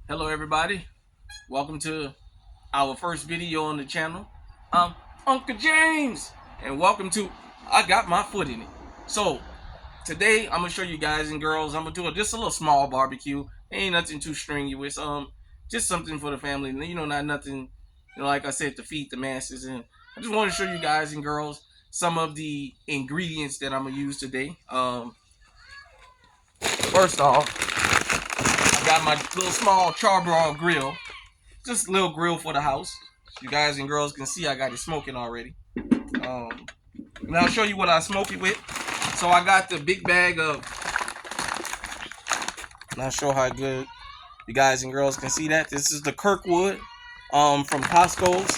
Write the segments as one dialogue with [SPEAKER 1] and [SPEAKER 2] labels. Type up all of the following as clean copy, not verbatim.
[SPEAKER 1] Hello everybody, welcome to our first video on the channel. I'm Uncle James and welcome to I Got My Foot in It. So today I'm gonna show you guys and girls, I'm gonna do just a little small barbecue. Ain't nothing too strenuous, just something for the family, not nothing, like I said, to feed the masses. And I just want to show you guys and girls some of the ingredients that I'm gonna use today. First off, I got my little small charbroil grill. Just a little grill for the house. You guys and girls can see I got it smoking already. And I'll show you what I smoke it with. So I got the big bag of. Not sure how good you guys and girls can see that. This is the Kirkwood from Costco's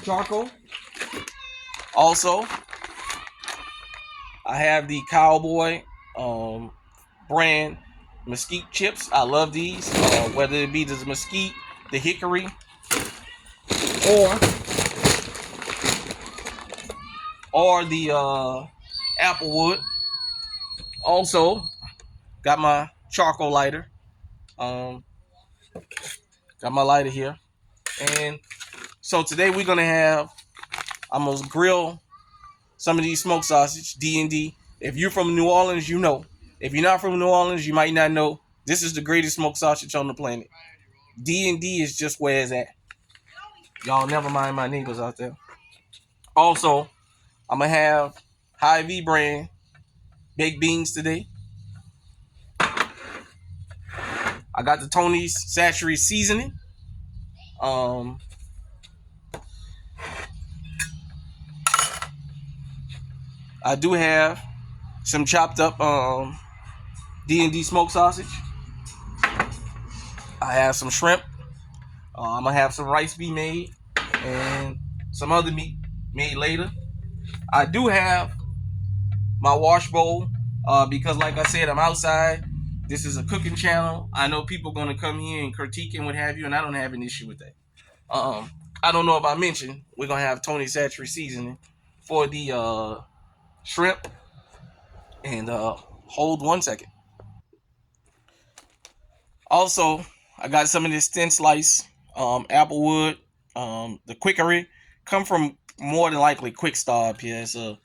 [SPEAKER 1] charcoal. Also, I have the Cowboy brand mesquite chips. I love these, whether it be the mesquite, the hickory, or the applewood. Also, got my charcoal lighter. Got my lighter here, and so today we're gonna have. I'm gonna grill some of these smoked sausage D&D. If you're from New Orleans, you know. If you're not from New Orleans, you might not know. This is the greatest smoked sausage on the planet. D&D is just where it's at. Y'all never mind my neighbors out there. Also, I'm gonna have Hy-Vee brand baked beans today. I got the Tony's Satchery seasoning. I do have some chopped up D&D smoked sausage. I have some shrimp. I'm gonna have some rice be made and some other meat made later. I do have my wash bowl because, like I said, I'm outside. This is a cooking channel. I know people gonna come here and critique and what have you, and I don't have an issue with that. I don't know if I mentioned we're gonna have Tony Satchery seasoning for the shrimp. And hold 1 second. Also, I got some of this thin slice applewood, the quickery. Come from more than likely Quick Star up here. It's a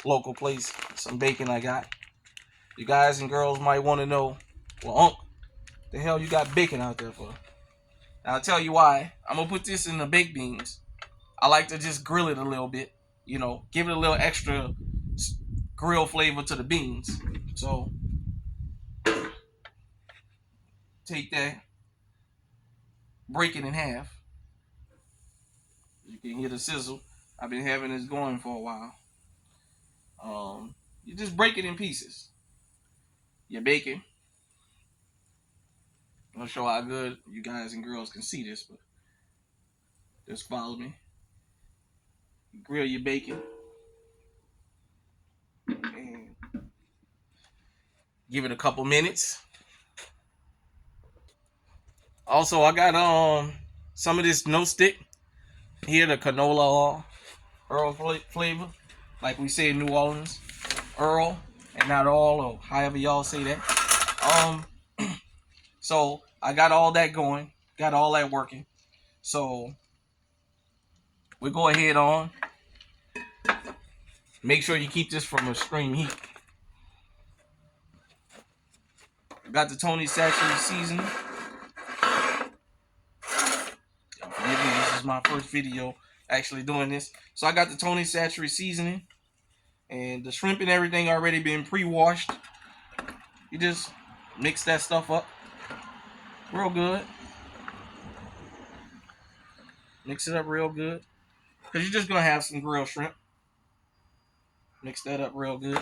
[SPEAKER 1] local place. Some bacon I got. You guys and girls might want to know, well, Unc, the hell you got bacon out there for? And I'll tell you why. I'm gonna put this in the baked beans. I like to just grill it a little bit, give it a little extra grill flavor to the beans. So take that, break it in half. You can hear the sizzle. I've been having this going for a while. You just break it in pieces. Your bacon. I'm not sure how good you guys and girls can see this, but just follow me. You grill your bacon and give it a couple minutes. Also, I got some of this no stick here, the canola Earl flavor, like we say in New Orleans, Earl and not all, or however y'all say that. So I got all that going, got all that working. So we go ahead on. Make sure you keep this from extreme heat. Got the Tony Satchery seasoning. Forgive me, this is my first video actually doing this. So I got the Tony Satchery seasoning, and the shrimp and everything already been pre-washed. You just mix that stuff up real good. Mix it up real good, because you're just gonna have some grilled shrimp. Mix that up real good.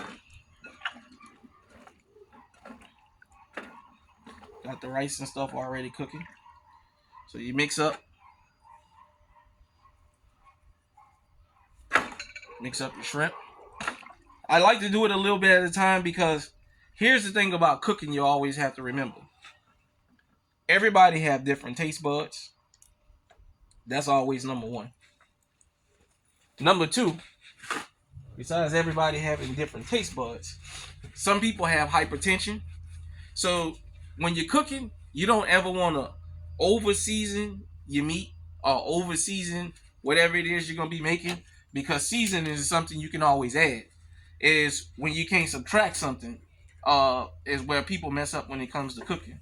[SPEAKER 1] Got the rice and stuff already cooking. So you mix up your shrimp. I like to do it a little bit at a time, because here's the thing about cooking you always have to remember. Everybody have different taste buds. That's always number one. Number two, besides everybody having different taste buds, some people have hypertension. So when you're cooking, you don't ever want to over season your meat or over season whatever it is you're gonna be making, because seasoning is something you can always add. Is when you can't subtract something, is where people mess up when it comes to cooking.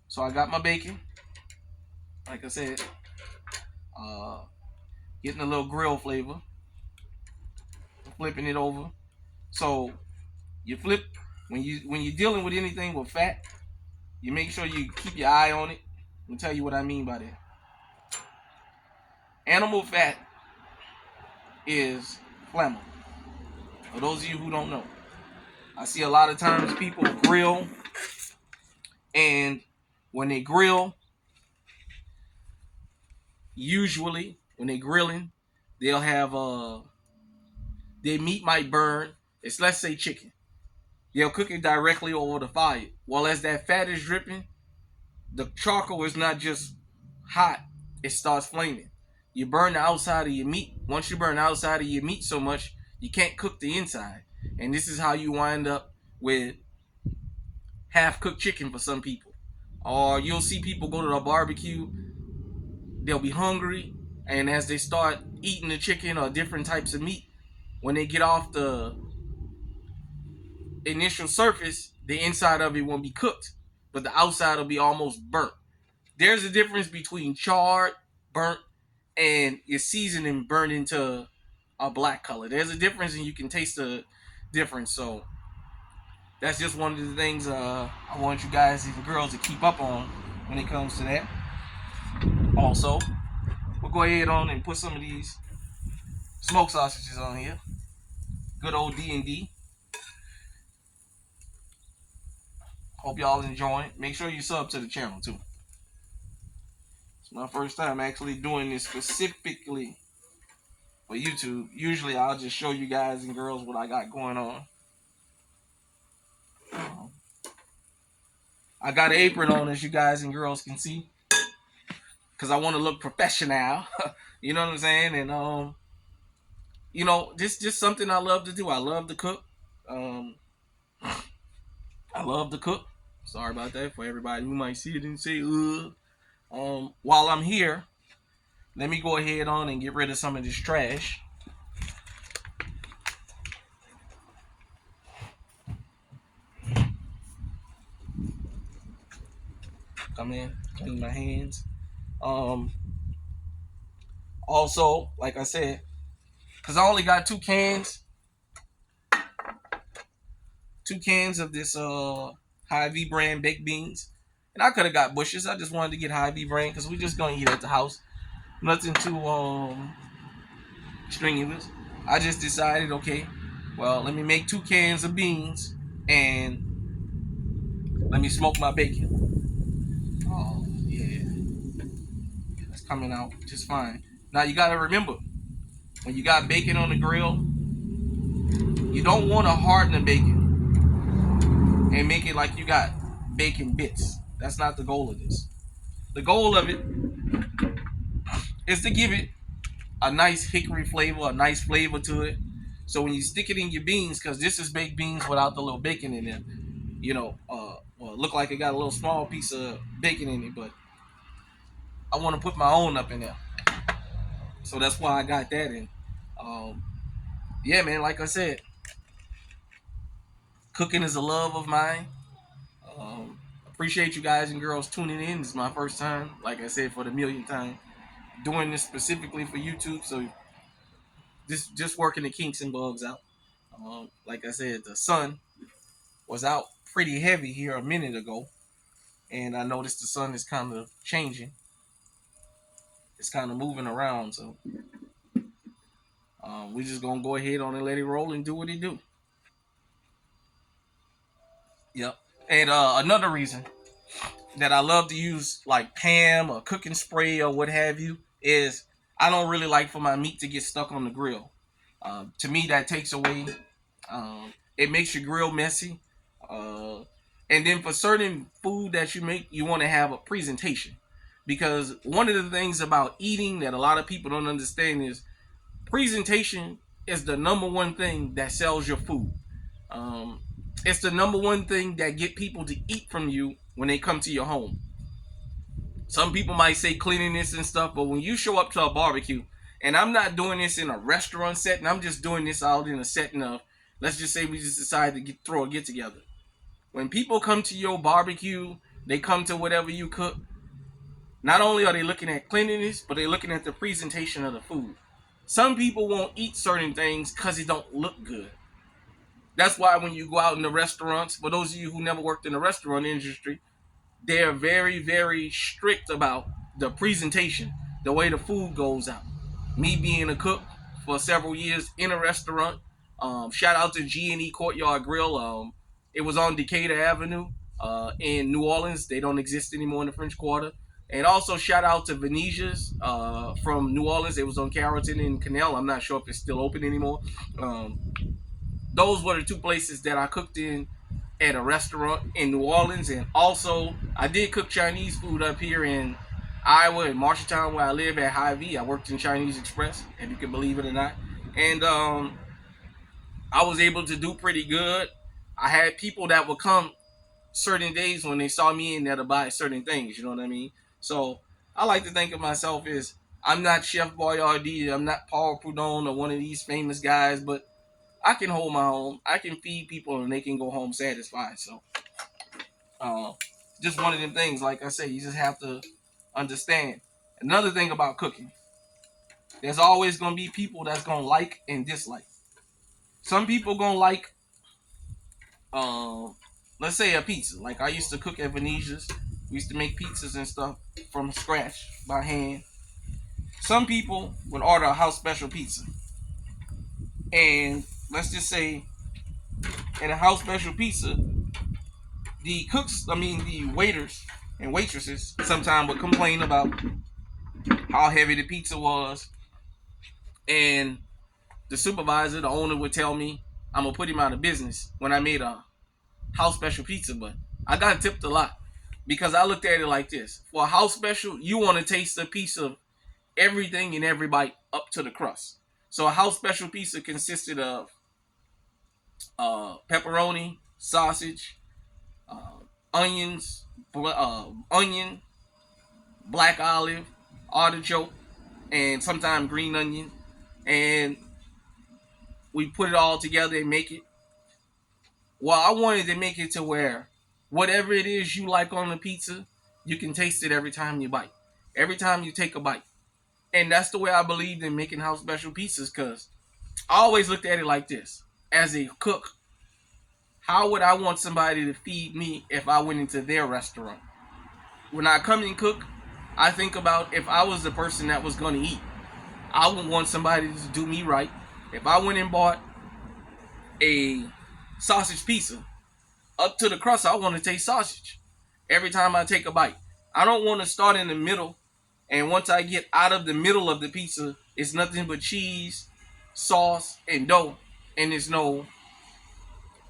[SPEAKER 1] So I got my bacon, like I said, uh, getting a little grill flavor, flipping it over. So you flip when you're dealing with anything with fat, you make sure you keep your eye on it. Let me tell you what I mean by that. Animal fat is flammable. For those of you who don't know, I see a lot of times people grill, and when they grill, usually when they're grilling, they'll have their meat might burn. It's, let's say, chicken. They'll cook it directly over the fire. Well, as that fat is dripping, the charcoal is not just hot, it starts flaming. You burn the outside of your meat. Once you burn the outside of your meat so much, you can't cook the inside. And this is how you wind up with half-cooked chicken for some people. Or you'll see people go to the barbecue, they'll be hungry, and as they start eating the chicken or different types of meat, when they get off the initial surface, the inside of it won't be cooked, but the outside will be almost burnt. There's a difference between charred, burnt, and your seasoning burned into a black color. There's a difference, and you can taste the difference. So that's just one of the things I want you guys, even girls, to keep up on when it comes to that. Also, we'll go ahead on and put some of these smoked sausages on here. Good old D&D. Hope y'all enjoying it. Make sure you sub to the channel too. It's my first time actually doing this specifically for YouTube. Usually I'll just show you guys and girls what I got going on. I got an apron on, as you guys and girls can see, because I want to look professional. You know what I'm saying? And you know, this just something I love to do. I love to cook. I love to cook. Sorry about that for everybody who might see it and say, ugh. While I'm here, let me go ahead on and get rid of some of this trash. Come in, clean my hands. Also, like I said, because I only got two cans of this Hy-Vee brand baked beans. And I could have got Bush's. I just wanted to get Hy-Vee brand because we're just going to eat at the house. Nothing too strenuous. I just decided, okay, well, let me make 2 cans of beans and let me smoke my bacon. Oh, yeah. That's coming out just fine. Now, you got to remember, when you got bacon on the grill, you don't want to harden the bacon and make it like you got bacon bits. That's not the goal of this. The goal of it is to give it a nice hickory flavor, a nice flavor to it. So when you stick it in your beans, because this is baked beans without the little bacon in it, you know, well, it look like it got a little small piece of bacon in it, but I want to put my own up in there. So that's why I got that in. Yeah, man, like I said, cooking is a love of mine. Appreciate you guys and girls tuning in. This is my first time, like I said, for the millionth time, doing this specifically for YouTube. So just working the kinks and bugs out. Like I said, the sun was out pretty heavy here a minute ago, and I noticed the sun is kind of changing. It's kind of moving around, so we're just gonna go ahead on and let it roll and do what it do. Yep. And another reason that I love to use like Pam or cooking spray or what have you is I don't really like for my meat to get stuck on the grill. To me, that takes away. It makes your grill messy. And then for certain food that you make, you want to have a presentation. Because one of the things about eating that a lot of people don't understand is presentation is the number one thing that sells your food. It's the number one thing that get people to eat from you when they come to your home. Some people might say cleanliness and stuff, but when you show up to a barbecue, and I'm not doing this in a restaurant setting, I'm just doing this out in a setting of, let's just say we just decided to throw a get together. When people come to your barbecue, they come to whatever you cook, not only are they looking at cleanliness, but they're looking at the presentation of the food. Some people won't eat certain things because it don't look good. That's why when you go out in the restaurants, for those of you who never worked in the restaurant industry, they're very, very strict about the presentation, the way the food goes out. Me being a cook for several years in a restaurant, shout out to G&E Courtyard Grill. It was on Decatur Avenue in New Orleans. They don't exist anymore in the French Quarter. And also shout out to Venetia's from New Orleans. It was on Carrollton and Canal. I'm not sure if it's still open anymore. Those were the two places that I cooked in at a restaurant in New Orleans. And also I did cook Chinese food up here in Iowa, in Marshalltown, where I live at Hy-Vee. I worked in Chinese Express, if you can believe it or not. And I was able to do pretty good. I had people that would come certain days when they saw me in there to buy certain things, you know what I mean? So I like to think of myself as, I'm not Chef Boyardee, I'm not Paul Prudhomme or one of these famous guys, but I can hold my own. I can feed people and they can go home satisfied. So just one of them things, like I say, you just have to understand. Another thing about cooking, there's always going to be people that's going to like and dislike. Some people going to like, let's say a pizza. Like I used to cook at Venetia's. We used to make pizzas and stuff from scratch by hand. Some people would order a house special pizza. And let's just say in a house special pizza, the waiters and waitresses sometimes would complain about how heavy the pizza was. And the supervisor, the owner, would tell me I'm going to put him out of business when I made a house special pizza. But I got tipped a lot because I looked at it like this. For a house special, you want to taste a piece of everything in every bite up to the crust. So a house special pizza consisted of pepperoni, sausage, onions, onion, black olive, artichoke, and sometimes green onion. And we put it all together and make it. Well, I wanted to make it to where whatever it is you like on the pizza, you can taste it every time you bite. Every time you take a bite. And that's the way I believed in making house special pizzas, because I always looked at it like this. As a cook, how would I want somebody to feed me if I went into their restaurant? When I come and cook, I think about if I was the person that was going to eat. I would want somebody to do me right. If I went and bought a sausage pizza, up to the crust, I want to taste sausage every time I take a bite. I don't want to start in the middle, and once I get out of the middle of the pizza, it's nothing but cheese, sauce, and dough, and there's no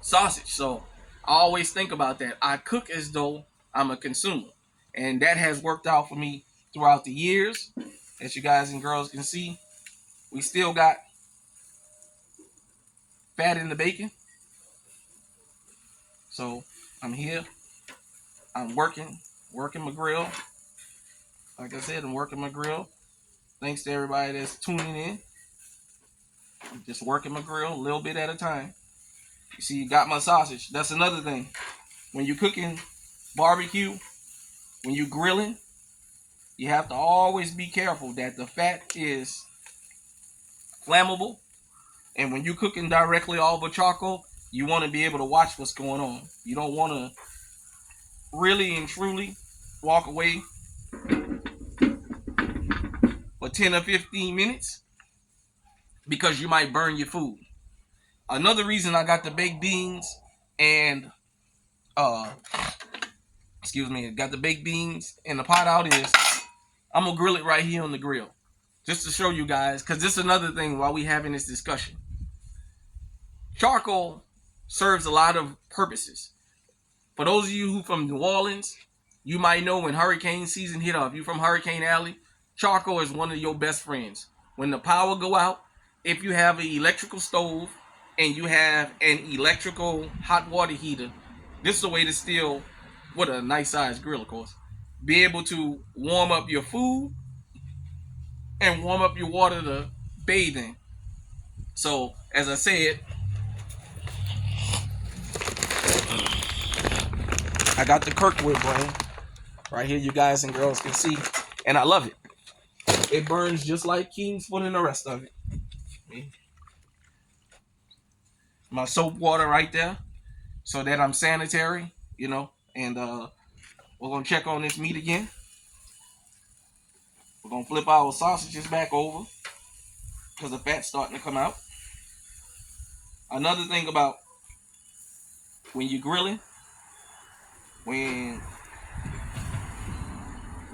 [SPEAKER 1] sausage. So I always think about that. I cook as though I'm a consumer, and that has worked out for me throughout the years. As you guys and girls can see, we still got fat in the bacon. So I'm here. I'm working my grill. Like I said, I'm working my grill. Thanks to everybody that's tuning in. I'm just working my grill a little bit at a time. You see, you got my sausage. That's another thing. When you're cooking barbecue, when you're grilling, you have to always be careful that the fat is flammable. And when you're cooking directly over charcoal, you want to be able to watch what's going on. You don't want to really and truly walk away for 10 or 15 minutes because you might burn your food. Another reason I got the baked beans and got the baked beans and the pot out is I'm gonna grill it right here on the grill, just to show you guys, because this is another thing while we having this discussion. Charcoal serves a lot of purposes. For those of you who from New Orleans, you might know when hurricane season hit up. You from Hurricane Alley, charcoal is one of your best friends. When the power go out, if you have an electrical stove and you have an electrical hot water heater, this is a way to still with a nice sized grill, of course, be able to warm up your food and warm up your water to bathe in. So, as I said, I got the Kirkwood brand right here. You guys and girls can see, and I love it. It burns just like Kingsford and the rest of it. My soap water right there, so that I'm sanitary, you know. And we're gonna check on this meat again. We're gonna flip our sausages back over because the fat's starting to come out. Another thing about when you're grilling,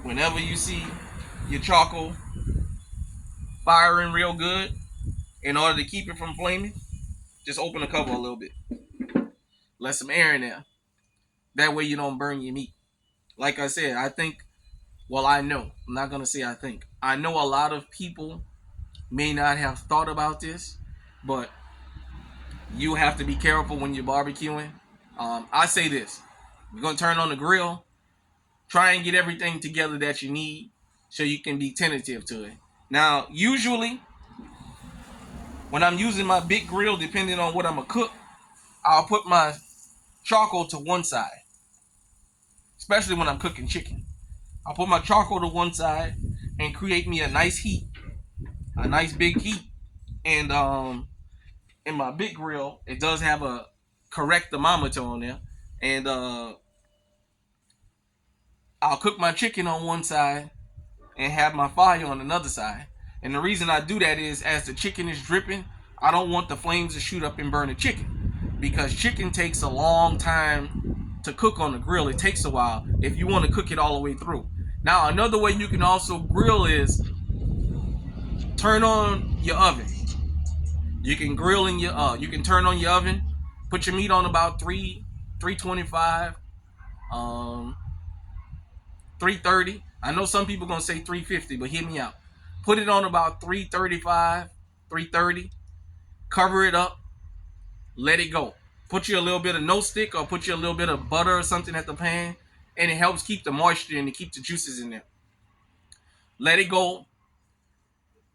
[SPEAKER 1] whenever you see your charcoal firing real good, in order to keep it from flaming, just open the cover a little bit. Let some air in there. That way you don't burn your meat. Like I said, I think, well, I know. I'm not going to say I think. I know a lot of people may not have thought about this, but you have to be careful when you're barbecuing. I say this. You're going to turn on the grill. Try and get everything together that you need so you can be tentative to it. Now, usually, when I'm using my big grill, depending on what I'm going to cook, I'll put my charcoal to one side, especially when I'm cooking chicken. I'll put my charcoal to one side and create me a nice heat, a nice big heat. And in my big grill, it does have a correct thermometer on there. And I'll cook my chicken on one side and have my fire on another side. And the reason I do that is as the chicken is dripping, I don't want the flames to shoot up and burn the chicken, because chicken takes a long time to cook on the grill. It takes a while if you want to cook it all the way through. Now, another way you can also grill is turn on your oven. You can grill in your you can turn on your oven, put your meat on about 325, 330. I know some people gonna say 350, but hear me out. Put it on about 335, 330. Cover it up. Let it go. Put you a little bit of no stick or put you a little bit of butter or something at the pan, and it helps keep the moisture and to keep the juices in there. Let it go.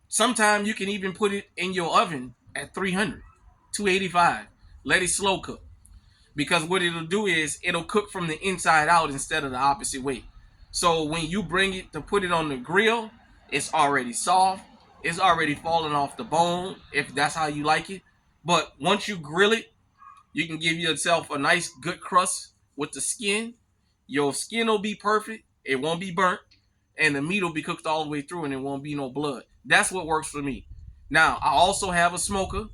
[SPEAKER 1] Sometimes you can even put it in your oven at 300, 285. Let it slow cook. Because what it'll do is it'll cook from the inside out instead of the opposite way. So when you bring it to put it on the grill, it's already soft. It's already falling off the bone, if that's how you like it. But once you grill it, you can give yourself a nice good crust with the skin. Your skin will be perfect. It won't be burnt. And the meat will be cooked all the way through and it won't be no blood. That's what works for me. Now, I also have a smoker,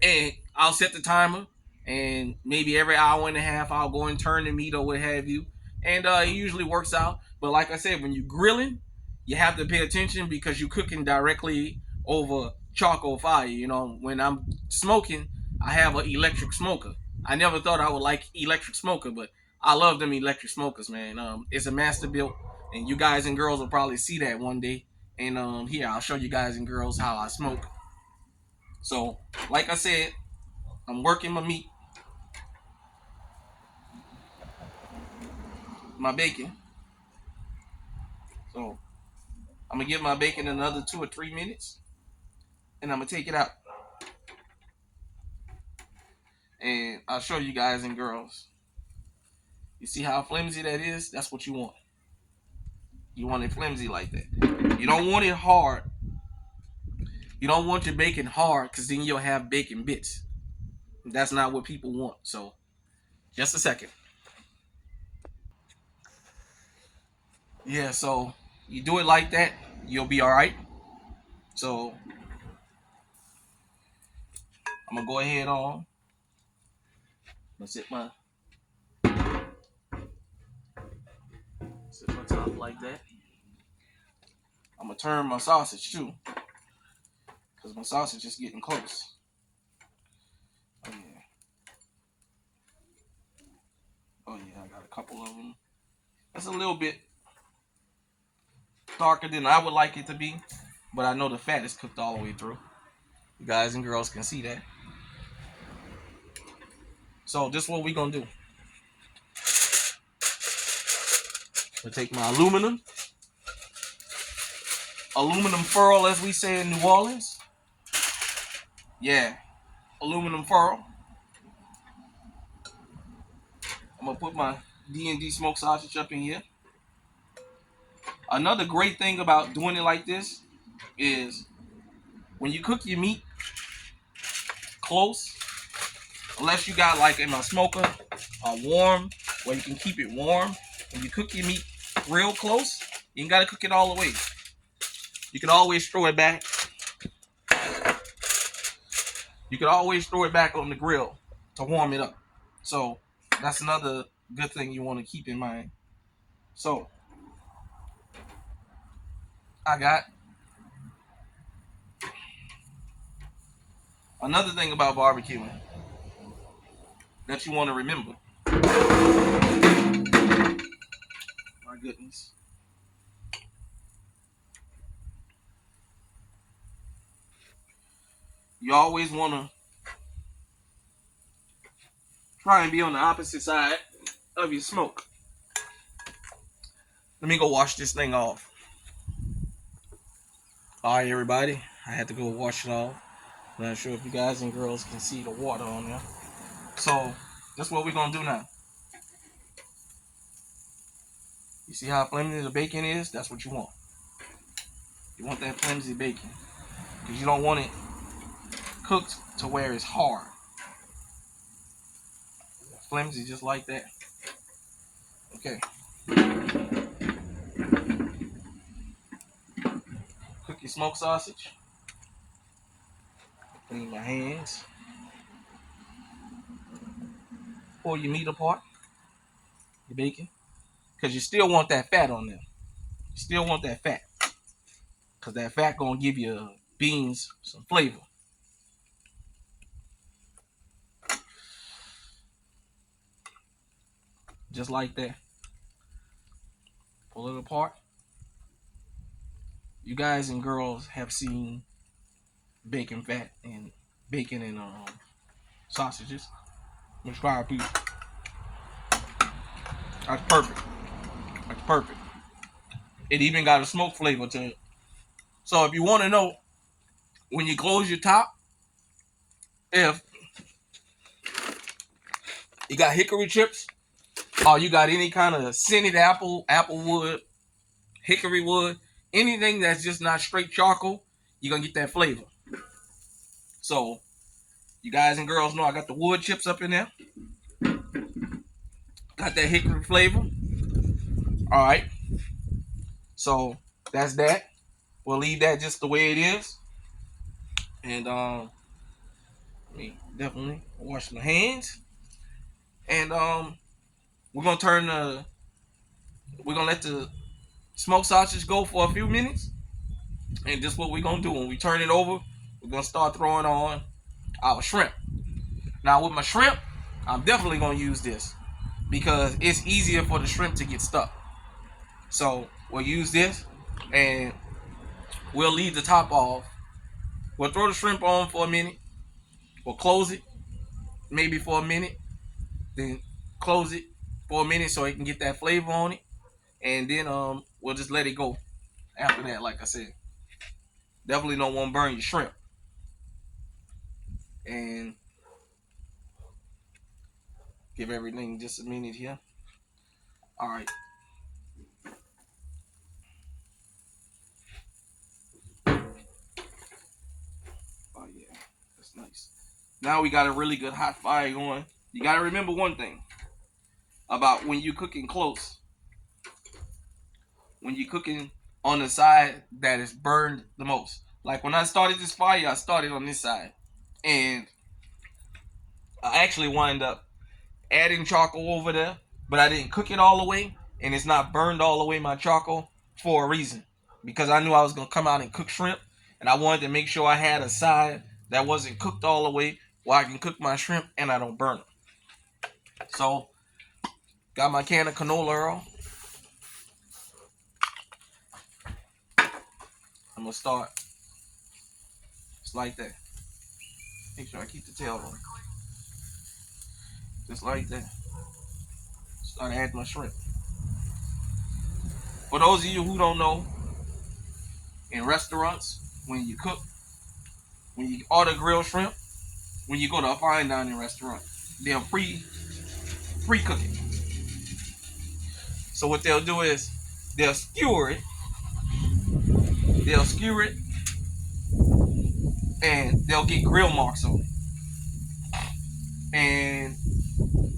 [SPEAKER 1] and I'll set the timer, and maybe every hour and a half I'll go and turn the meat or what have you. And it usually works out. But like I said, when you're grilling, you have to pay attention because you're cooking directly over charcoal fire. You know, when I'm smoking, I have an electric smoker. I never thought I would like electric smoker, but I love them electric smokers, man. It's a master built, and you guys and girls will probably see that one day. And here, I'll show you guys and girls how I smoke. So, like I said, I'm working my meat, my bacon. So, I'm going to give my bacon another 2 or 3 minutes, and I'm going to take it out. And I'll show you guys and girls. You see how flimsy that is? That's what you want. You want it flimsy like that. You don't want it hard. You don't want your bacon hard, because then you'll have bacon bits. That's not what people want. So, just a second. Yeah, so you do it like that, you'll be all right. So, I'm going to go ahead on. Let's sit my top like that. I'm going to turn my sausage too, because my sausage is getting close. Oh yeah. Oh yeah, I got a couple of them. That's a little bit darker than I would like it to be, but I know the fat is cooked all the way through. You guys and girls can see that. So this is what we're going to do. I'll take my aluminum foil, as we say in New Orleans. Yeah, aluminum foil. I'm gonna put my D&D smoked sausage up in here. Another great thing about doing it like this is when you cook your meat close, unless you got like in my smoker warm, where you can keep it warm. When you cook your meat real close, you ain't gotta cook it all the way. You can always throw it back. You can always throw it back on the grill to warm it up. So that's another good thing you want to keep in mind. So I got another thing about barbecuing that you want to remember. My goodness. You always want to try and be on the opposite side of your smoke. Let me go wash this thing off. All right, everybody. I had to go wash it off. I'm not sure if you guys and girls can see the water on there. So that's what we're going to do now. You see how flimsy the bacon is? That's what you want. You want that flimsy bacon. Because you don't want it cooked to where it's hard. Flimsy just like that. Okay. Cook your smoked sausage. Clean my hands. Pull your meat apart. Your bacon. Because you still want that fat on there. You still want that fat. Because that fat going to give your beans some flavor. Just like that. Pull it apart. You guys and girls have seen bacon fat and bacon and sausages. Let's try a piece. That's perfect. That's perfect. It even got a smoke flavor to it. So if you want to know, when you close your top, if you got hickory chips, or you got any kind of scented apple wood, hickory wood, anything that's just not straight charcoal, you're going to get that flavor. So you guys and girls know I got the wood chips up in there. Got that hickory flavor. All right. So that's that. We'll leave that just the way it is. And let me definitely wash my hands. And we're gonna let the smoked sausage go for a few minutes. And this is what we're gonna do. When we turn it over, we're gonna start throwing on our shrimp. Now with my shrimp, I'm definitely gonna use this because it's easier for the shrimp to get stuck. So we'll use this and we'll leave the top off. We'll throw the shrimp on for a minute. We'll close it maybe for a minute. Then close it for a minute so it can get that flavor on it. And then we'll just let it go after that, like I said. Definitely don't want to burn your shrimp. And give everything just a minute here. All right. Oh yeah, that's nice. Now we got a really good hot fire going. You got to remember one thing about when you're cooking close. When you're cooking on the side that is burned the most. Like when I started this fire, I started on this side. And I actually wind up adding charcoal over there, but I didn't cook it all the way. And it's not burned all the way, my charcoal, for a reason. Because I knew I was going to come out and cook shrimp. And I wanted to make sure I had a side that wasn't cooked all the way where I can cook my shrimp and I don't burn them. So, got my can of canola oil. I'm going to start just like that. Make sure I keep the tail on. Just like that. Start adding my shrimp. For those of you who don't know, in restaurants, when you cook, when you order grilled shrimp, when you go to a fine dining restaurant, they'll pre-cook it. So what they'll do is they'll skewer it. They'll skewer it, and they'll get grill marks on it. And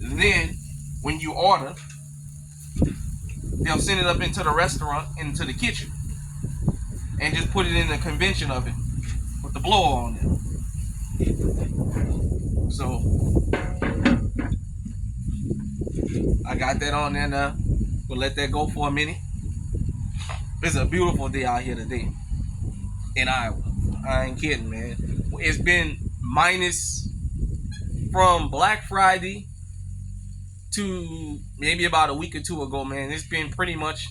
[SPEAKER 1] then when you order, they'll send it up into the restaurant, into the kitchen, and just put it in the convention oven with the blower on there. So I got that on there now. We'll let that go for a minute. It's a beautiful day out here today in Iowa. I ain't kidding, man. It's been minus from Black Friday to maybe about a week or two ago, man. It's been pretty much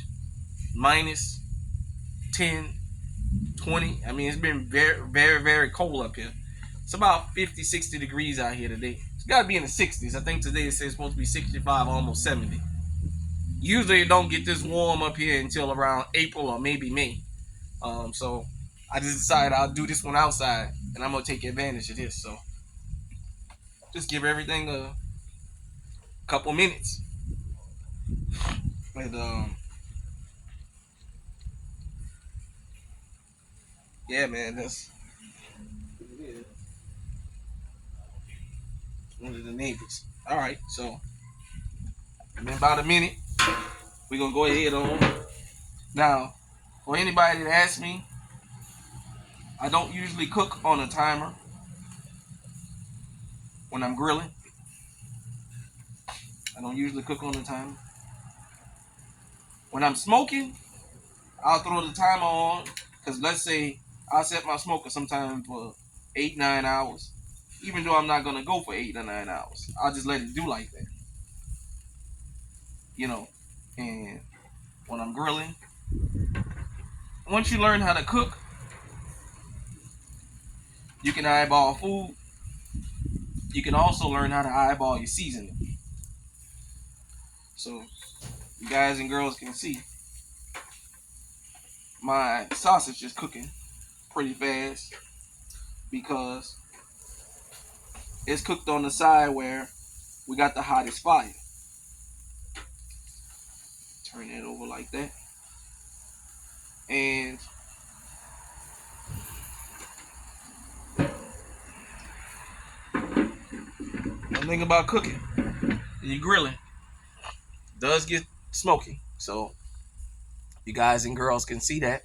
[SPEAKER 1] minus 10, 20. I mean, it's been very, very, very cold up here. It's about 50, 60 degrees out here today. It's got to be in the 60s. I think today it's supposed to be 65, almost 70. Usually it don't get this warm up here until around April or maybe May. So I just decided I'll do this one outside, and I'm going to take advantage of this. So just give everything a couple minutes. And yeah, man, that's one of the neighbors. All right, so in about a minute, we're gonna go ahead on. Now, for anybody that asks me, I don't usually cook on a timer when I'm grilling. I don't usually cook on a timer. When I'm smoking, I'll throw the timer on, because let's say I'll set my smoker sometime for 8, 9 hours. Even though I'm not gonna go for 8 or 9 hours, I'll just let it do like that. You know, and when I'm grilling, once you learn how to cook, you can eyeball food. You can also learn how to eyeball your seasoning. So you guys and girls can see my sausage is cooking pretty fast because it's cooked on the side where we got the hottest fire. Turn it over like that. And one thing about cooking, you grilling, does get smoky. So you guys and girls can see that.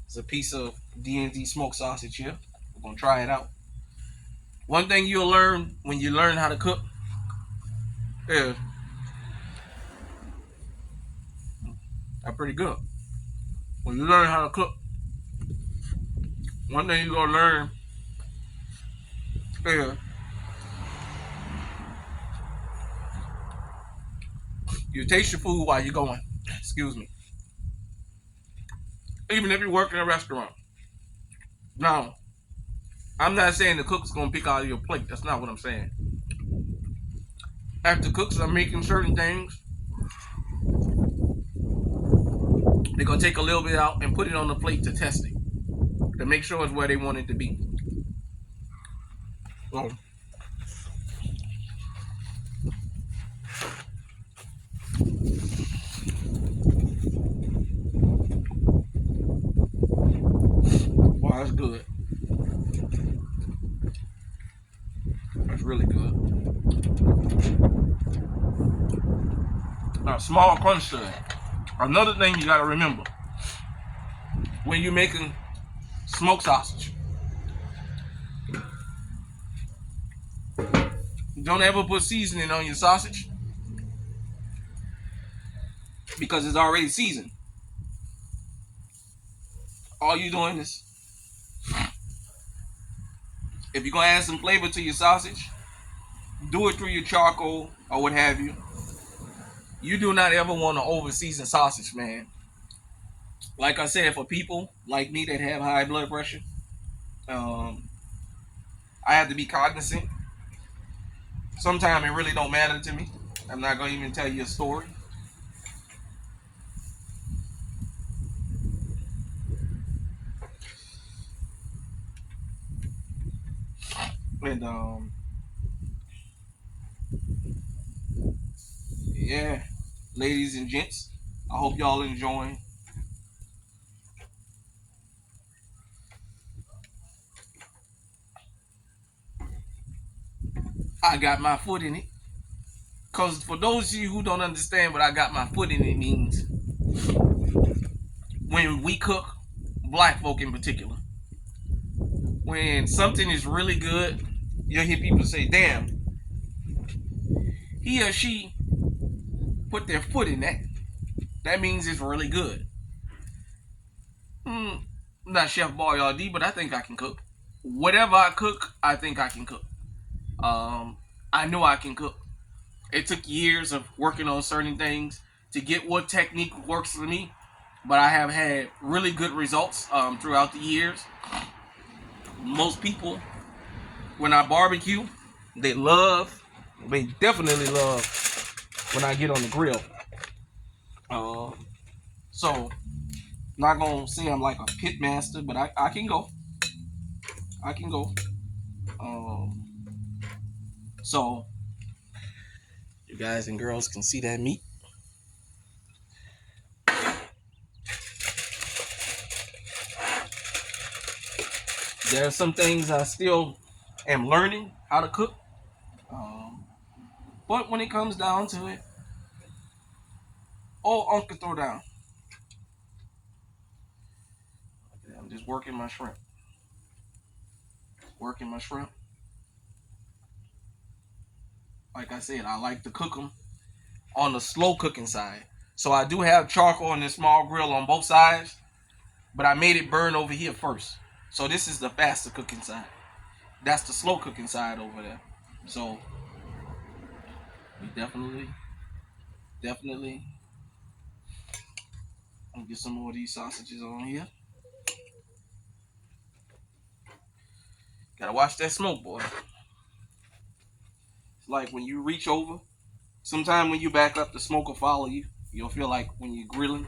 [SPEAKER 1] It's a piece of D&D smoked sausage here. We're gonna try it out. One thing you'll learn when you learn how to cook is I'm pretty good. When you learn how to cook, one thing you're gonna learn is you taste your food while you're going. Excuse me. Even if you work in a restaurant. Now, I'm not saying the cook's gonna pick out of your plate. That's not what I'm saying. After cooks are making certain things, they're gonna take a little bit out and put it on the plate to test it, to make sure it's where they want it to be. So, wow, that's good. That's really good. Now, small crunch to it. Another thing you gotta remember when you're making smoked sausage, don't ever put seasoning on your sausage because it's already seasoned. All you're doing is, if you're gonna add some flavor to your sausage, do it through your charcoal or what have you. You do not ever want to over season sausage, man. Like I said, for people like me that have high blood pressure, I have to be cognizant. Sometimes it really don't matter to me. I'm not gonna even tell you a story. And yeah, ladies and gents, I hope y'all enjoying. I got my foot in it. Cause for those of you who don't understand what I got my foot in it means, when we cook, black folk in particular, when something is really good, you'll hear people say, damn, he or she put their foot in that. That means it's really good. I'm not Chef Boyardee, but I think I can cook. Whatever I cook, I think I can cook. I know I can cook. It took years of working on certain things to get what technique works for me, but I have had really good results throughout the years. Most people, when I barbecue, they definitely love when I get on the grill. So, not gonna say I'm like a pit master, but I can go. I can go. Um, so, you guys and girls can see that meat. There are some things I still am learning how to cook. But when it comes down to it, Uncle throw down. I'm just working my shrimp. Working my shrimp. Like I said, I like to cook them on the slow cooking side. So I do have charcoal on this small grill on both sides, but I made it burn over here first. So this is the faster cooking side. That's the slow cooking side over there. So we definitely, I'm gonna get some more of these sausages on here. Gotta watch that smoke, boy. It's like when you reach over, sometime when you back up, the smoke will follow you. You'll feel like when you're grilling.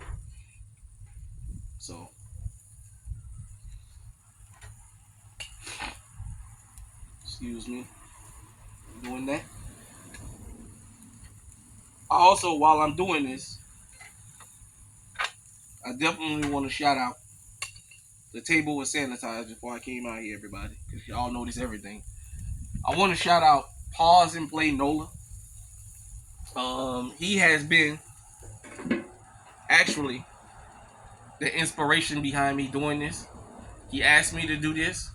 [SPEAKER 1] So, excuse me, doing that. Also, while I'm doing this, I definitely want to shout out the table was sanitized before I came out here, everybody, because y'all notice everything. I want to shout out Pause and Play Nola. He has been actually the inspiration behind me doing this. He asked me to do this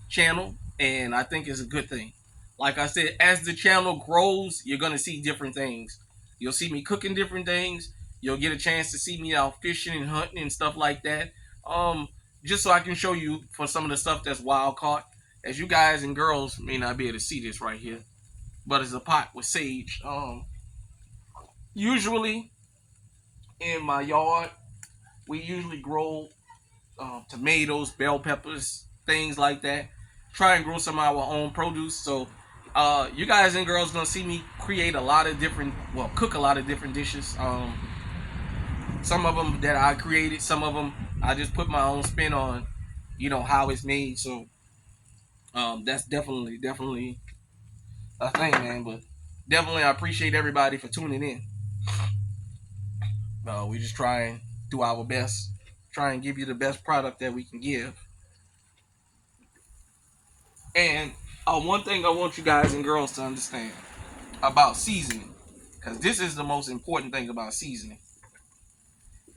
[SPEAKER 1] channel, and I think it's a good thing. Like I said, as the channel grows, you're gonna see different things. You'll see me cooking different things. You'll get a chance to see me out fishing and hunting and stuff like that. Just so I can show you for some of the stuff that's wild caught. As you guys and girls may not be able to see this right here, but it's a pot with sage. Usually in my yard, we usually grow tomatoes, bell peppers, things like that. Try and grow some of our own produce. So you guys and girls gonna see me create a lot of different, cook a lot of different dishes. Some of them that I created, some of them I just put my own spin on, how it's made. So that's definitely a thing, man. But definitely I appreciate everybody for tuning in. We just try and do our best, try and give you the best product that we can give. And one thing I want you guys and girls to understand about seasoning, because this is the most important thing about seasoning.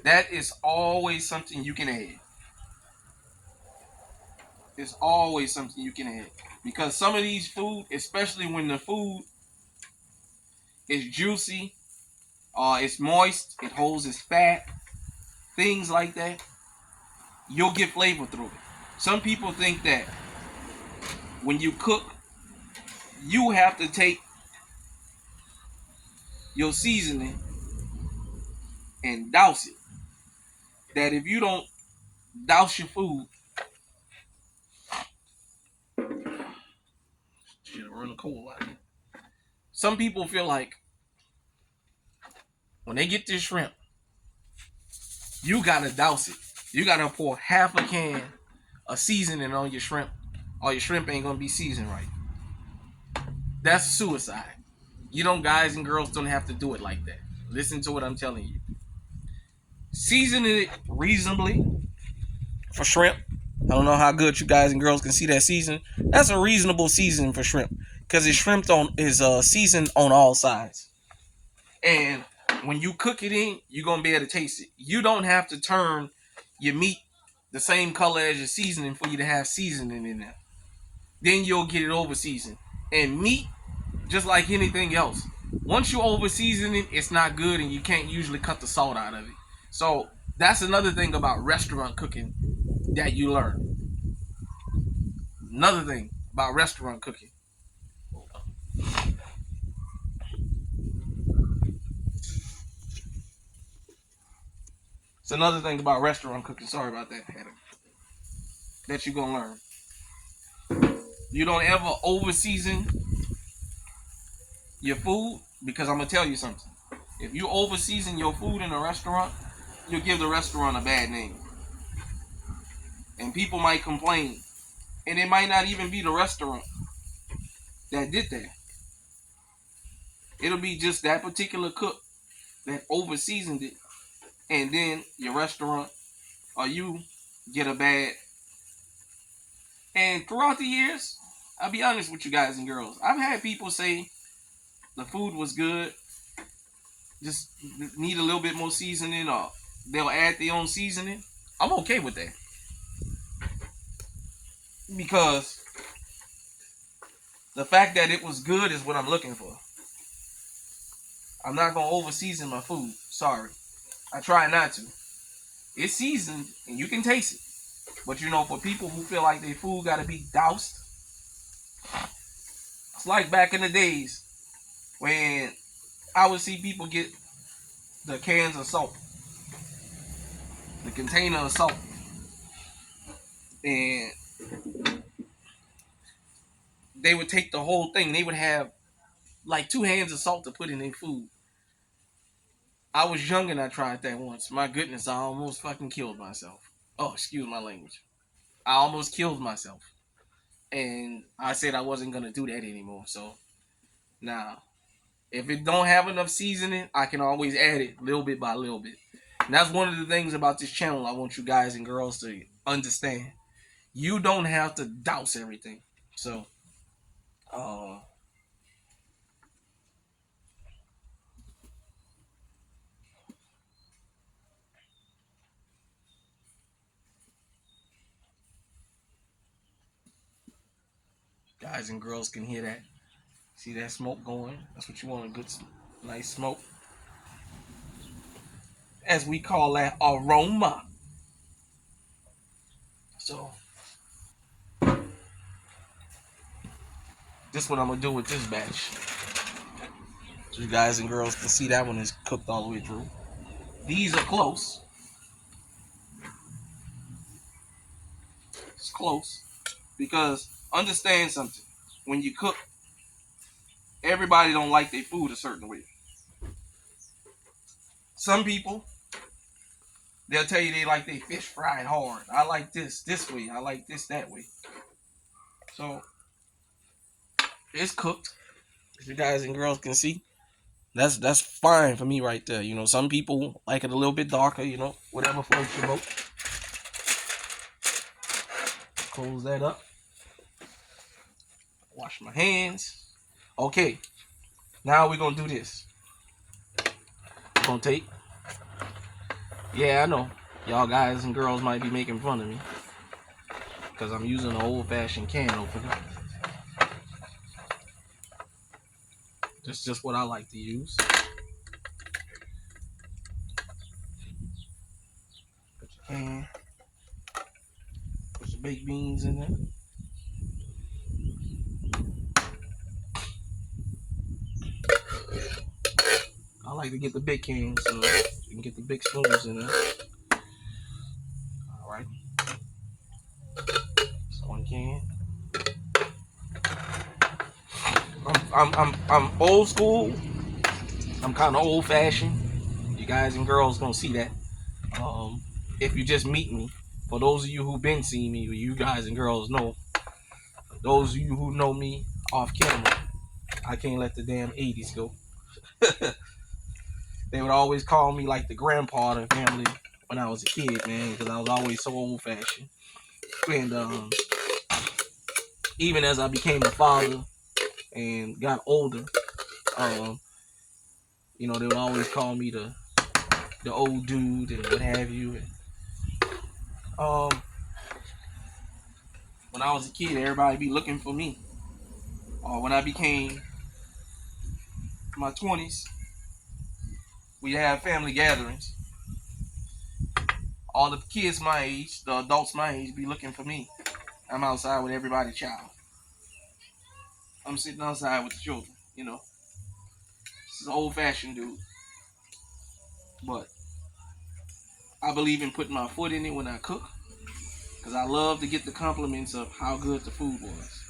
[SPEAKER 1] That is always something you can add. It's always something you can add. Because some of these food, especially when the food is juicy, it's moist, it holds its fat, things like that, you'll get flavor through it. Some people think that when you cook, you have to take your seasoning and douse it. That if you don't douse your food, shit, we're in the cold out here. Some people feel like when they get this shrimp, you gotta douse it. You gotta pour half a can of seasoning on your shrimp, or your shrimp ain't gonna be seasoned right. That's suicide. You don't, guys and girls don't have to do it like that. Listen to what I'm telling you. Season it reasonably for shrimp. I don't know how good you guys and girls can see that season. That's a reasonable season for shrimp because it's shrimp on is seasoned on all sides. And when you cook it in, you're gonna be able to taste it. You don't have to turn your meat the same color as your seasoning for you to have seasoning in there. Then you'll get it over seasoned. And meat, just like anything else, once you over season it, it's not good, and you can't usually cut the salt out of it. So that's another thing about restaurant cooking that you learn. Another thing about restaurant cooking. It's another thing about restaurant cooking. Sorry about that, Adam. That you're gonna learn. You don't ever over season your food, because I'm gonna tell you something. If you over season your food in a restaurant, you'll give the restaurant a bad name. And people might complain. And it might not even be the restaurant that did that. It'll be just that particular cook that over seasoned it. And then your restaurant or you get a bad. And throughout the years, I'll be honest with you guys and girls, I've had people say the food was good, just need a little bit more seasoning, or they'll add their own seasoning. I'm okay with that. Because the fact that it was good is what I'm looking for. I'm not going to over season my food. Sorry. I try not to. It's seasoned and you can taste it. But you know, for people who feel like their food got to be doused, it's like back in the days when I would see people get the cans of salt, the container of salt, and they would take the whole thing. They would have like 2 hands of salt to put in their food. I was young and I tried that once. My goodness, I almost fucking killed myself. Oh, excuse my language. I almost killed myself. And I said I wasn't going to do that anymore. So, now, if it don't have enough seasoning, I can always add it little bit by little bit. And that's one of the things about this channel I want you guys and girls to understand. You don't have to douse everything. So, guys and girls can hear that. See that smoke going? That's what you want, a good, nice smoke. As we call that, aroma. So, this is what I'm going to do with this batch. So you guys and girls can see that one is cooked all the way through. These are close. It's close. Because understand something. When you cook, everybody don't like their food a certain way. Some people, they'll tell you they like their fish fried hard. I like this way. I like this that way. So, it's cooked. As you guys and girls can see. That's fine for me right there. You know, some people like it a little bit darker, you know, whatever floats your boat. Close that up. Wash my hands. Okay. Now we're going to do this. We're going to take. Yeah, I know. Y'all guys and girls might be making fun of me. Because I'm using an old-fashioned can opener. That's just what I like to use. Put your can. Put your baked beans in there. I like to get the big cans so you can get the big spoons in there. Alright. That's one can. I'm old school. I'm kind of old fashioned. You guys and girls gonna see that. If you just meet me, for those of you who've been seeing me, you guys and girls know. Those of you who know me off camera, I can't let the damn 80s go. They would always call me like the grandpa of the family when I was a kid, man, because I was always so old-fashioned. And even as I became a father and got older, you know, they would always call me the old dude and what have you. And, when I was a kid, everybody be looking for me. When I became my 20s, we had family gatherings. All the kids my age, the adults my age, be looking for me. I'm outside with everybody's child. I'm sitting outside with the children, you know. This is an old-fashioned dude. But I believe in putting my foot in it when I cook, because I love to get the compliments of how good the food was.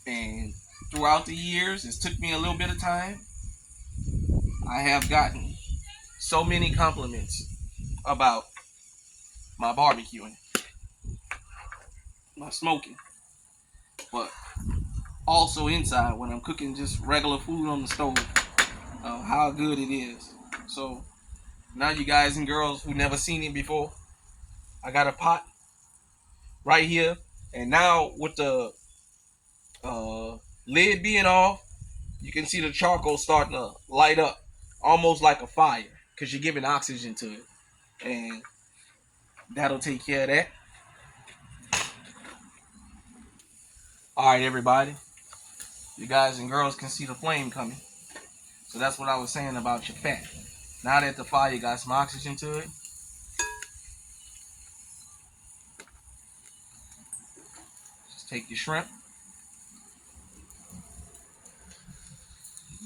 [SPEAKER 1] And throughout the years, it took me a little bit of time. I have gotten so many compliments about my barbecuing, my smoking, but also inside when I'm cooking just regular food on the stove, how good it is. So now you guys and girls who never seen it before, I got a pot right here, and now with the lid being off, you can see the charcoal starting to light up, almost like a fire, because you're giving oxygen to it, and that'll take care of that. All right, everybody, you guys and girls can see the flame coming. So that's what I was saying about your fat. Now that the fire got some oxygen to it, just take your shrimp.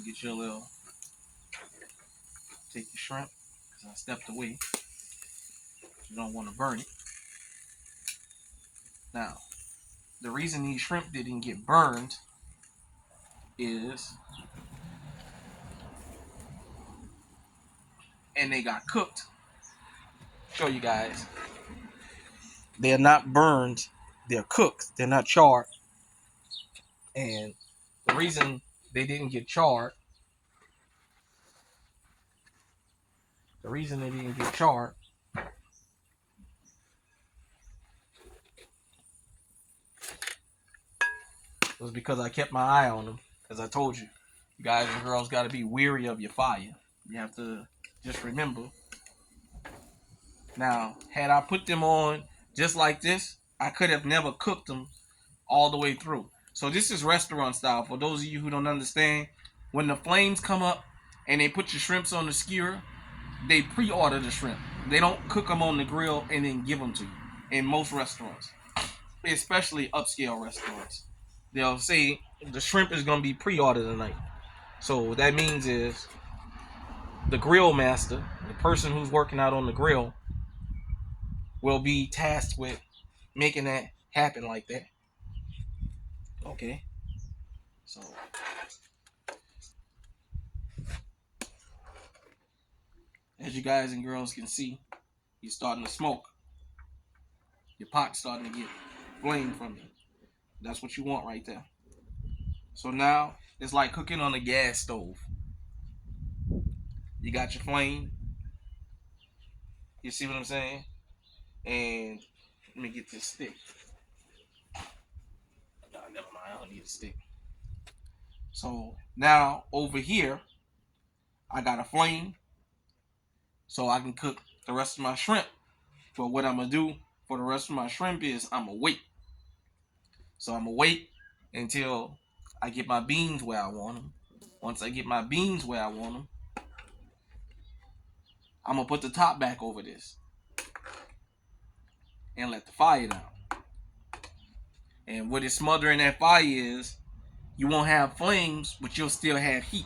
[SPEAKER 1] Get your little, take your shrimp, because I stepped away. You don't want to burn it. Now, the reason these shrimp didn't get burned is, and they got cooked. Show you guys. They're not burned. They're cooked. They're not charred. And the reason they didn't get charred, was because I kept my eye on them. As I told you, you guys and girls got to be weary of your fire. You have to just remember. Now, had I put them on just like this, I could have never cooked them all the way through. So this is restaurant style. For those of you who don't understand, when the flames come up and they put your shrimps on the skewer, they pre-order the shrimp. They don't cook them on the grill and then give them to you. In most restaurants, especially upscale restaurants, they'll say the shrimp is going to be pre-ordered tonight. So what that means is the grill master, the person who's working out on the grill, will be tasked with making that happen like that. Okay. So as you guys and girls can see, you're starting to smoke. Your pot's starting to get flame from you. That's what you want right there. So now it's like cooking on a gas stove. You got your flame. You see what I'm saying? And let me get this stick. No, never mind. I don't need a stick. So now over here, I got a flame, so I can cook the rest of my shrimp. But what I'm gonna do for the rest of my shrimp is I'm gonna wait. So I'm gonna wait until I get my beans where I want them. Once I get my beans where I want them, I'm gonna put the top back over this and let the fire down. And what is smothering that fire is, you won't have flames, but you'll still have heat.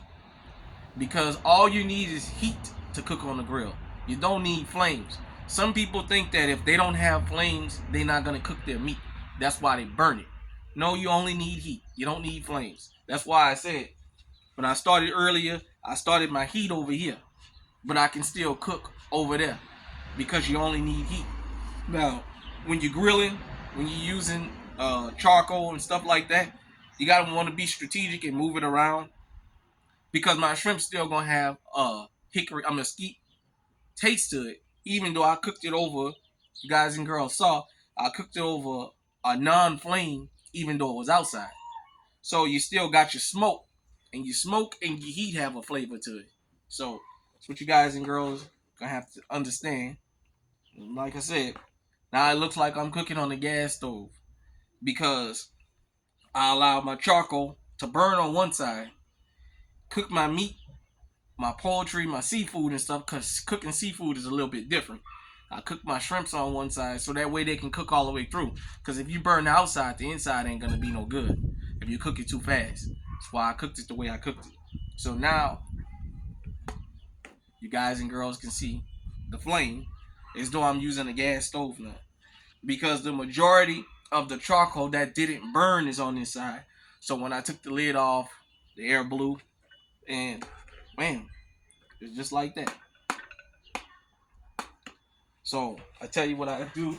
[SPEAKER 1] Because all you need is heat to cook on the grill. You don't need flames. Some people think that if they don't have flames, they're not gonna cook their meat. That's why they burn it. No, you only need heat. You don't need flames. That's why I said, when I started earlier, I started my heat over here. But I can still cook over there, because you only need heat. Now, when you're grilling, when you're using charcoal and stuff like that, You gotta want to be strategic and move it around because my shrimp's still gonna have a mesquite taste to it, even though I cooked it over. You guys and girls saw I cooked it over a non-flame, even though it was outside. So you still got your smoke, and your smoke and your heat have a flavor to it. So that's what you guys and girls gonna have to understand. Like I said, now it looks like I'm cooking on the gas stove because I allowed my charcoal to burn on one side, cook my meat, my poultry, my seafood and stuff, because cooking seafood is a little bit different. I cook my shrimps on one side so that way they can cook all the way through. Because if you burn the outside, the inside ain't going to be no good if you cook it too fast. That's why I cooked it the way I cooked it. So now, you guys and girls can see the flame as though I'm using a gas stove now. Because the majority of the charcoal that didn't burn is on this side. So when I took the lid off, the air blew, and man, it's just like that. So I tell you what I do,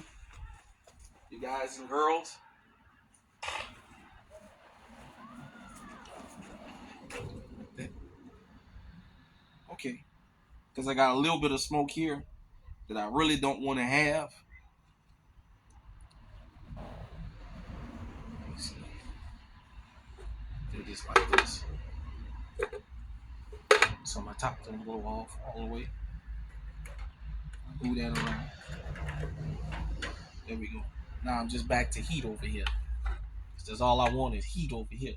[SPEAKER 1] you guys and girls. Okay, because I got a little bit of smoke here that I really don't want to have. Let me see. Do this like this. So my top doesn't blow off all the way. Move that around. There we go. Now I'm just back to heat over here. That's all I want is heat over here.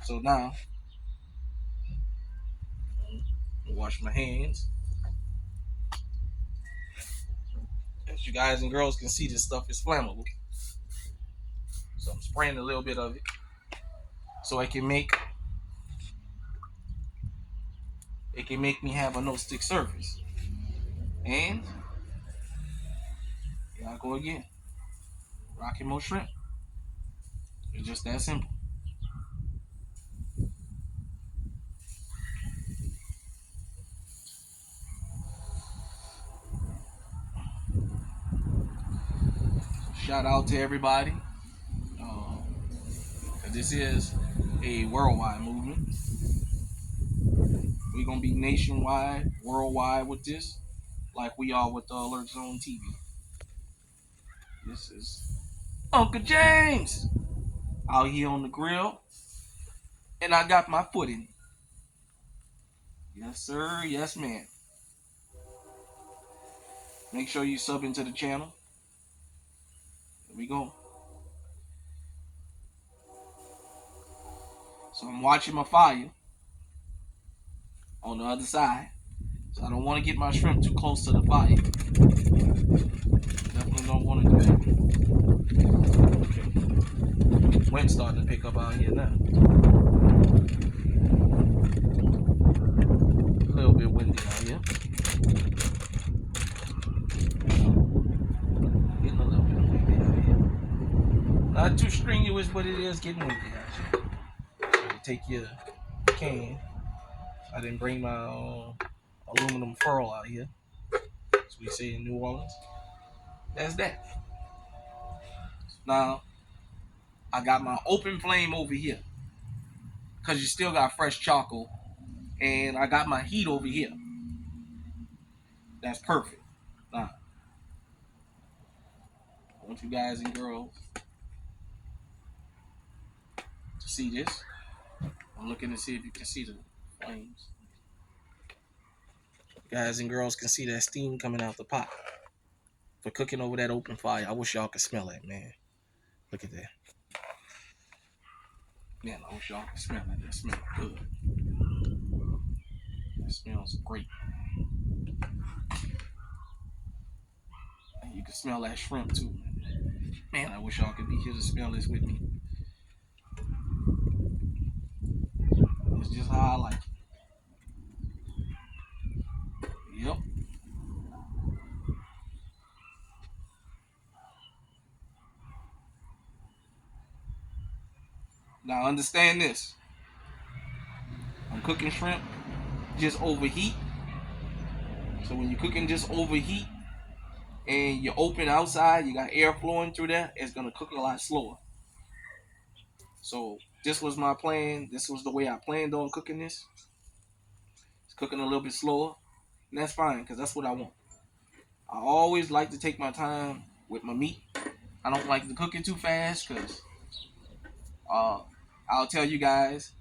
[SPEAKER 1] So now, wash my hands. As you guys and girls can see, this stuff is flammable. So I'm spraying a little bit of it so it can make me have a no stick surface. And here I go again. Rocking more shrimp. It's just that simple. Shout out to everybody. This is a worldwide movement. We're going to be nationwide, worldwide with this, like we are with the Alert Zone TV. This is Uncle James out here on the grill. And I got my foot in. Yes, sir. Yes, ma'am. Make sure you sub into the channel. Here we go. So I'm watching my fire on the other side. So I don't want to get my shrimp too close to the fire. Definitely don't want to do that. Okay. Wind's starting to pick up out here now. A little bit windy out here. Getting a little bit windy out here. Not too strenuous, but it is getting windy out here. So you take your can. I didn't bring my aluminum foil out here, as we say in New Orleans. That's that. Now, I got my open flame over here, because you still got fresh charcoal, and I got my heat over here. That's perfect. Now, I want you guys and girls to see this. I'm looking to see if you can see the flames. Guys and girls can see that steam coming out the pot for cooking over that open fire. I wish y'all could smell that, man. Look at that. Man, I wish y'all could smell that. That smells good. That smells great. And you can smell that shrimp too. Man, I wish y'all could be here to smell this with me. It's just how I like it. Yep. Now understand this. I'm cooking shrimp just overheat. So when you're cooking just overheat and you're open outside, you got air flowing through there, it's gonna cook a lot slower. So this was my plan. This was the way I planned on cooking this. It's cooking a little bit slower, and that's fine because that's what I want. I always like to take my time with my meat. I don't like to cook it too fast because I'll tell you guys,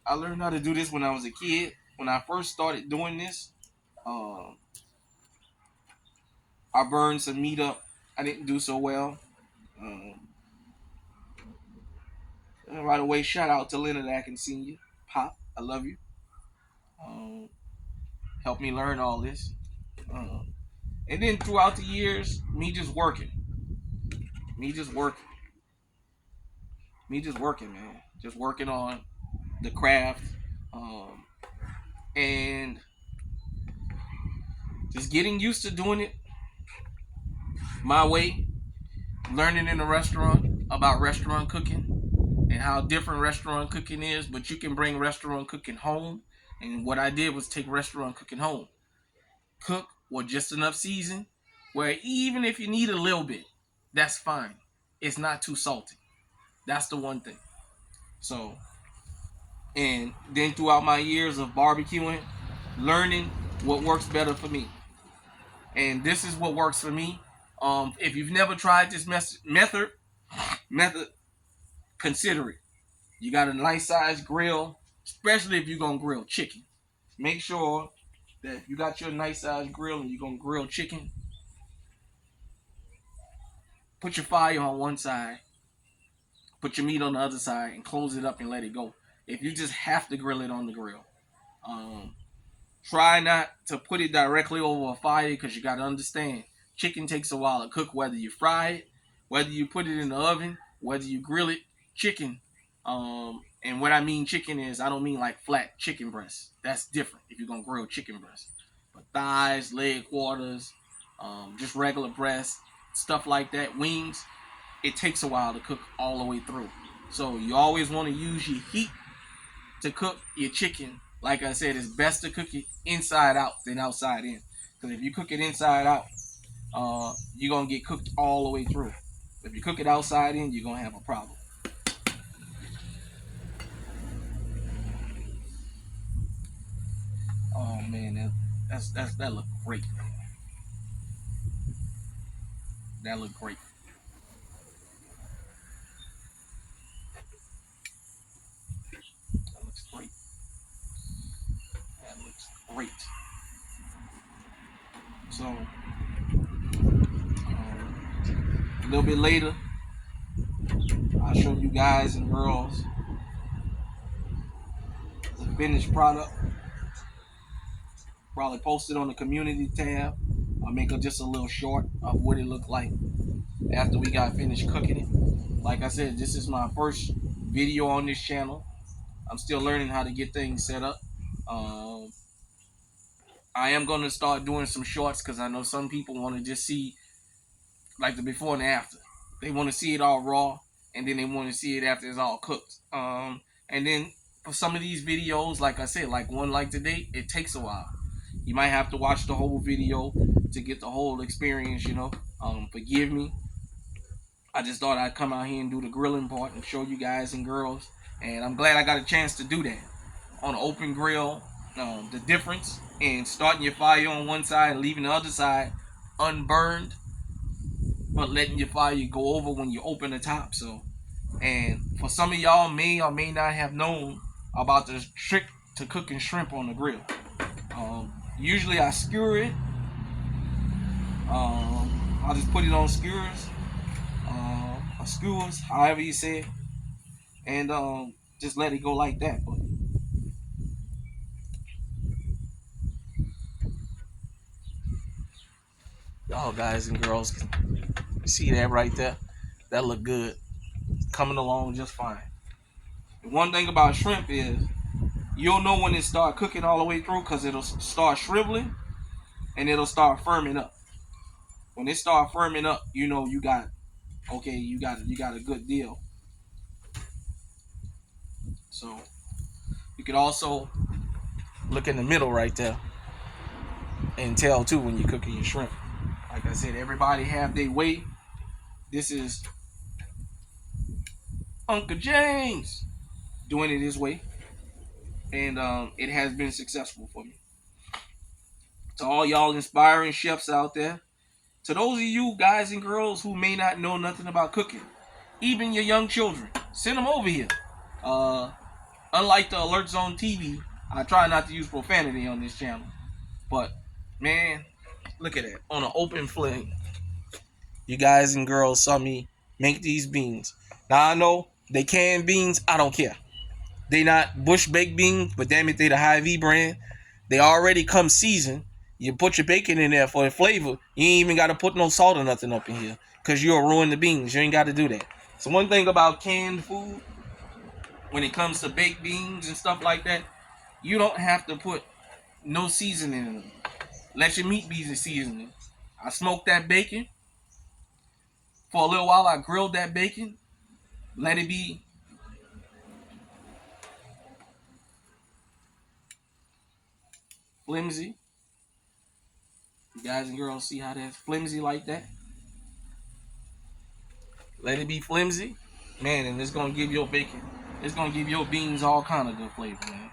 [SPEAKER 1] I learned how to do this when I was a kid. When I first started doing this, I burned some meat up. I didn't do so well. Right away, shout out to Leonard Atkins Sr. Pop, I love you. Helped me learn all this. And then throughout the years, me just working, man. Just working on the craft, and just getting used to doing it my way. Learning in a restaurant about restaurant cooking and how different restaurant cooking is, but you can bring restaurant cooking home. And what I did was take restaurant cooking home, cook with just enough season, where even if you need a little bit, that's fine. It's not too salty. That's the one thing. So, and then throughout my years of barbecuing, learning what works better for me. And this is what works for me. If you've never tried this method, consider it. You got a nice size grill, especially if you're gonna grill chicken. Make sure that you got your nice size grill and you're gonna grill chicken. Put your fire on one side, put your meat on the other side, and close it up and let it go. If you just have to grill it on the grill, try not to put it directly over a fire because you got to understand chicken takes a while to cook, whether you fry it, whether you put it in the oven, whether you grill it. Chicken, and what I mean chicken is, I don't mean like flat chicken breasts. That's different if you're gonna grill chicken breasts. But thighs, leg quarters, just regular breasts, stuff like that, wings, it takes a while to cook all the way through. So you always want to use your heat to cook your chicken. Like I said, it's best to cook it inside out than outside in. Because if you cook it inside out, you're going to get cooked all the way through. If you cook it outside in, you're going to have a problem. Oh man, that looked great. That looked great. That looks great. That looks great. So, a little bit later, I'll show you guys and girls the finished product. Probably post it on the community tab. I'll make just a little short of what it looked like after we got finished cooking it. Like I said, this is my first video on this channel. I'm still learning how to get things set up. I am going to start doing some shorts because I know some people want to just see like the before and after. They want to see it all raw, and then they want to see it after it's all cooked. And then for some of these videos, like I said, like one like today, it takes a while. You might have to watch the whole video to get the whole experience, you know. Forgive me. I just thought I'd come out here and do the grilling part and show you guys and girls. And I'm glad I got a chance to do that on an open grill. The difference in starting your fire on one side and leaving the other side unburned, but letting your fire go over when you open the top. So, and for some of y'all may or may not have known about the trick to cooking shrimp on the grill. Usually I skewer it. I'll just put it on skewers, or skewers, however you say it, and just let it go like that. But y'all guys and girls can see that right there. That look good. Coming along just fine. The one thing about shrimp is you'll know when it start cooking all the way through because it'll start shriveling and it'll start firming up. When it start firming up, you know you got a good deal. So you could also look in the middle right there and tell too when you're cooking your shrimp. Like I said, everybody have their way. This is Uncle James. doing it this way, and it has been successful for me. To all y'all inspiring chefs out there, to those of you guys and girls who may not know nothing about cooking, even your young children, send them over here. Unlike the Alert Zone TV, I try not to use profanity on this channel, but man, look at that, on an open flame. You guys and girls saw me make these beans. Now I know they canned beans. I don't care. They not bush baked beans, but damn it, they the Hy-Vee brand. They already come seasoned. You put your bacon in there for the flavor. You ain't even got to put no salt or nothing up in here, because you'll ruin the beans. You ain't got to do that. So one thing about canned food, when it comes to baked beans and stuff like that, you don't have to put no seasoning in them. Let your meat be the seasoning. I smoked that bacon. For a little while, I grilled that bacon. Let it be flimsy. You guys and girls see how that's flimsy like that? Let it be flimsy. Man, and it's going to give your bacon, it's going to give your beans all kind of good flavor, man.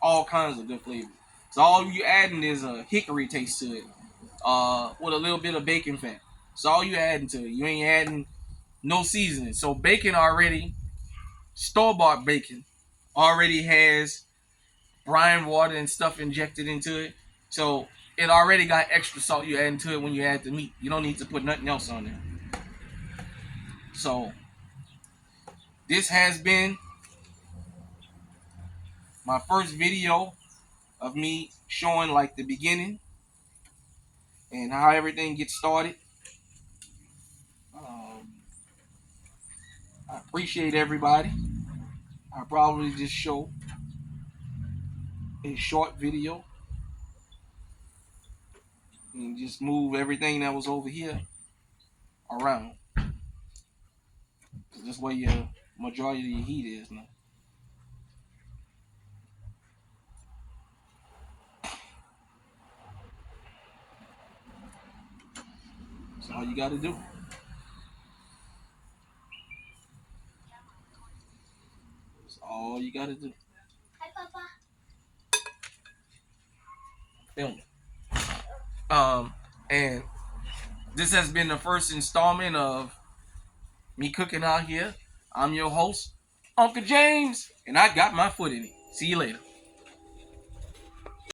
[SPEAKER 1] All kinds of good flavor. So all you adding is a hickory taste to it, with a little bit of bacon fat. So all you adding to it. You ain't adding no seasoning. So bacon already, store-bought bacon, already has brine water and stuff injected into it. So it already got extra salt you add into it when you add the meat. You don't need to put nothing else on there. So this has been my first video of me showing like the beginning and how everything gets started. I appreciate everybody. I probably just show a short video and just move everything that was over here around. This where your majority of your heat is now. That's all you gotta do. That's all you gotta do.
[SPEAKER 2] Hi, Papa.
[SPEAKER 1] Film it. And this has been the first installment of me cooking out here. I'm your host, Uncle James, and I got my foot in it. See you later.